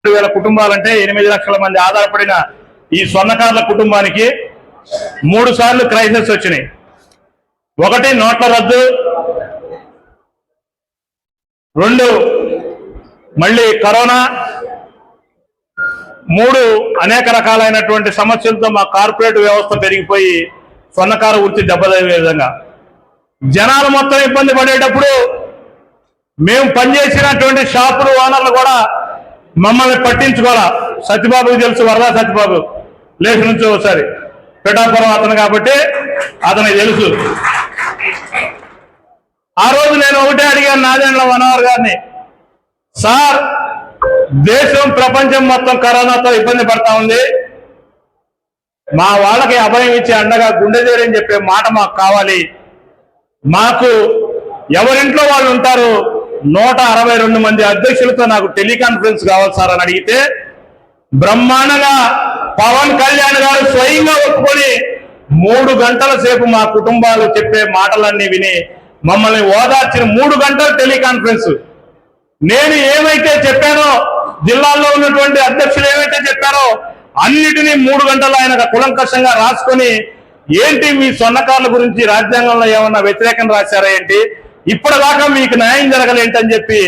వేల కుటుంబాలంటే 8 లక్షల మంది ఆధారపడిన ఈ స్వర్ణకారుల కుటుంబానికి 3 సార్లు క్రైసిస్ వచ్చినాయి. ఒకటి నోట్ల రద్దు, 2 మళ్ళీ కరోనా, 3 అనేక రకాలైనటువంటి సమస్యలతో మా కార్పొరేట్ వ్యవస్థ పెరిగిపోయి స్వర్ణకార వృత్తి దెబ్బతీసే విధంగా జనాలు మొత్తం ఇబ్బంది పడేటప్పుడు మేము పనిచేసినటువంటి షాపులు ఓనర్లు కూడా మమ్మల్ని పట్టించుకోవాలా. సత్యబాబుకి తెలుసు, వరదా సత్యబాబు లేచి నుంచి ఒకసారి పిఠాపురం అతను కాబట్టి అతనికి తెలుసు. ఆ రోజు నేను ఒకటే అడిగాను నాదెండ్ల మనోహర్ గారిని, సార్ దేశం ప్రపంచం మొత్తం కరోనాతో ఇబ్బంది పడతా ఉంది, మా వాళ్ళకి అభయం ఇచ్చి అండగా గుండె చేరని చెప్పే మాట మాకు కావాలి. మాకు ఎవరింట్లో వాళ్ళు ఉంటారు, 162 మంది అధ్యక్షులతో నాకు టెలికాన్ఫరెన్స్ కావాలి సార్ అని అడిగితే బ్రహ్మాండంగా పవన్ కళ్యాణ్ గారు స్వయంగా ఒప్పుకొని 3 గంటల సేపు మా కుటుంబాలు చెప్పే మాటలన్నీ విని మమ్మల్ని ఓదార్చిన 3 గంటల టెలికాన్ఫరెన్స్. నేను ఏమైతే చెప్పానో, జిల్లాల్లో ఉన్నటువంటి అధ్యక్షులు ఏమైతే చెప్పారో అన్నిటినీ 3 గంటలు ఆయన కులంకషంగా రాసుకొని, ఏంటి మీ స్వర్ణకారుల గురించి రాజ్యాంగంలో ఏమన్నా వ్యతిరేకం రాశారా ఏంటి, ఇప్పటిదాకా మీకు న్యాయం జరగలేంటని చెప్పి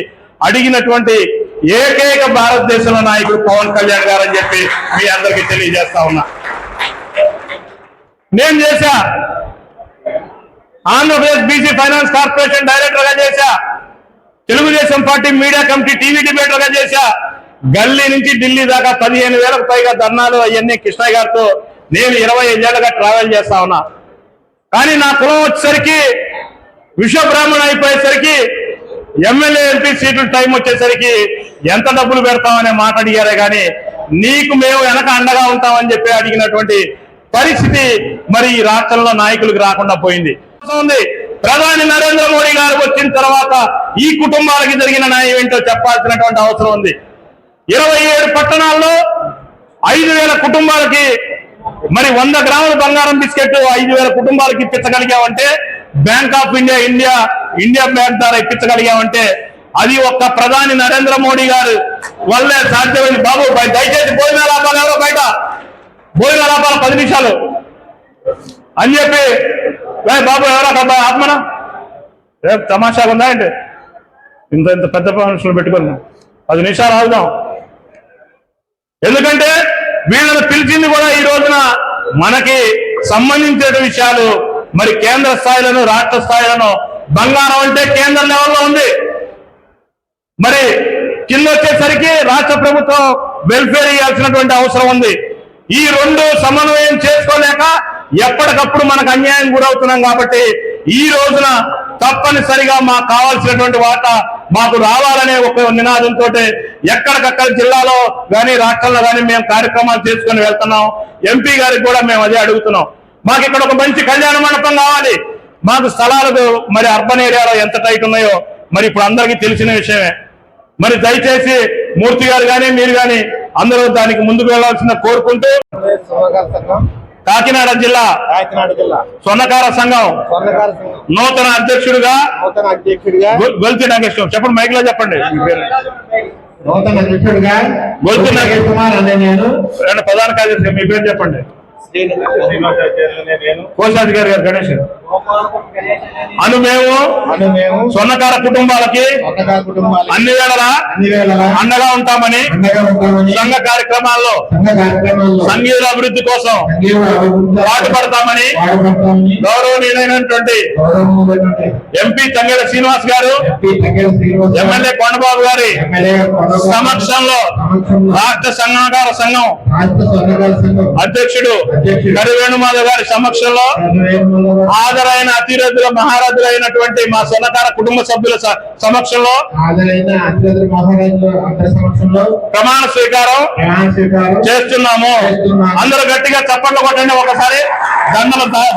అడిగినటువంటి ఏకైక భారతదేశంలో నాయకుడు పవన్ కళ్యాణ్ గారు అని చెప్పి మీ అందరికీ తెలియజేస్తా ఉన్నా. నేను చేశా, Andhra Pradesh BC finance corporation director గా చేశా, Telugu Desam party media committee TV debater గా చేశా, గల్లీ నుంచి ఢిల్లీ దాకా 15,000కు పైగా ధర్నాలు అవన్నీ కృష్ణయ్య గారితో నేను 25 ఏళ్ళుగా ట్రావెల్ చేస్తా ఉన్నా. కానీ నా కులం వచ్చేసరికి విశ్వబ్రాహ్మణ అయిపోయేసరికి ఎమ్మెల్యే ఎంపీ సీట్లు టైం వచ్చేసరికి ఎంత డబ్బులు పెడతామనే మాట అడిగారే కానీ నీకు మేము వెనక అండగా ఉంటామని చెప్పి అడిగినటువంటి పరిస్థితి మరి ఈ రాష్ట్రంలో నాయకులకు రాకుండా పోయింది. ప్రధాని నరేంద్ర మోడీ గారు వచ్చిన తర్వాత ఈ కుటుంబాలకి జరిగిన న్యాయం ఏంటో చెప్పాల్సినటువంటి అవసరం ఉంది. 27 పట్టణాల్లో 5,000 కుటుంబాలకి మరి 100 గ్రాముల బంగారం బిస్కెట్ 5,000 కుటుంబాలకి ఇప్పించగలిగామంటే, బ్యాంక్ ఆఫ్ ఇండియా బ్యాంక్ ద్వారా ఇప్పించగలిగామంటే అది ఒక్క ప్రధాని నరేంద్ర మోడీ గారు వల్లే సాధ్యమైంది. బాబు దయచేసి భోజనాల ఆపాలి, ఎవరో బయట భోజనాల ఆపాలి 10 నిమిషాలు అని చెప్పి, బాబు ఎవరో ఆత్మనా రేపు తమాషాగా ఉందా అంటే ఇంత పెద్ద మనుషులు పెట్టుకుని 10 నిమిషాలు ఆగుదాం. ఎందుకంటే వీళ్ళని పిలిచింది కూడా ఈ రోజున మనకి సంబంధించిన విషయాలు మరి కేంద్ర స్థాయిలను రాష్ట్ర స్థాయిలను. బంగారం అంటే కేంద్ర లెవెల్లో ఉంది, మరి కింద వచ్చేసరికి రాష్ట్ర ప్రభుత్వం వెల్ఫేర్ ఇవ్వాల్సినటువంటి అవసరం ఉంది. ఈ 2 సమన్వయం చేసుకోలేక ఎప్పటికప్పుడు మనకు అన్యాయం గురవుతున్నాం. కాబట్టి ఈ రోజున తప్పనిసరిగా మాకు కావాల్సినటువంటి వాటా మాకు రావాలనే ఒక నినాదంతో ఎక్కడికక్కడ జిల్లాలో కానీ రాష్ట్రంలో కానీ మేము కార్యక్రమాలు చేసుకుని వెళ్తున్నాం. ఎంపీ గారికి కూడా మేము అదే అడుగుతున్నాం, మాకు ఇక్కడ ఒక మంచి కళ్యాణ మండపం కావాలి. మాకు స్థలాలు మరి అర్బన్ ఏరియాలో ఎంత టైట్ ఉన్నాయో మరి ఇప్పుడు అందరికీ తెలిసిన విషయమే. మరి దయచేసి మూర్తి గారు కానీ మీరు కానీ అందరూ దానికి ముందుకు వెళ్లాల్సిన కోరుకుంటూ, కాకినాడ జిల్లా స్వర్ణకార సంఘం నూతన అధ్యక్షుడిగా గొల్తి నాగేశ్వరం, చెప్పండి మైక్ లో చెప్పండి నూతన అధ్యక్షుడిగా గొల్తి నాగేశ్వరం, ప్రధాన కార్యదర్శి మీ పేరు చెప్పండి. కోశాధికారి గారు గణేష్. అను మేము స్వర్ణకార కుటుంబాలకి అన్ని వేళలా అండగా ఉంటామని సంఘ కార్యక్రమాల్లో సంఘీయుల అభివృద్ధి కోసం పాటుపడతామని గౌరవనీయులైనటువంటి ఎంపీ తంగేళ్ల శ్రీనివాస్ గారు, ఎమ్మెల్యే కొండబాబు గారి సమక్షంలో రాష్ట్ర స్వర్ణకార సంఘం అధ్యక్షుడు కరివేణుమాధవ్ గారి సమక్షంలో హాజరైన అతిరథుల మహారథులైనటువంటి మా స్వర్ణకార కుటుంబ సభ్యుల సమక్షంలో ప్రమాణ స్వీకారం చేస్తున్నాము. అందరూ గట్టిగా చప్పట్లు కొట్టండి ఒకసారి. దండలు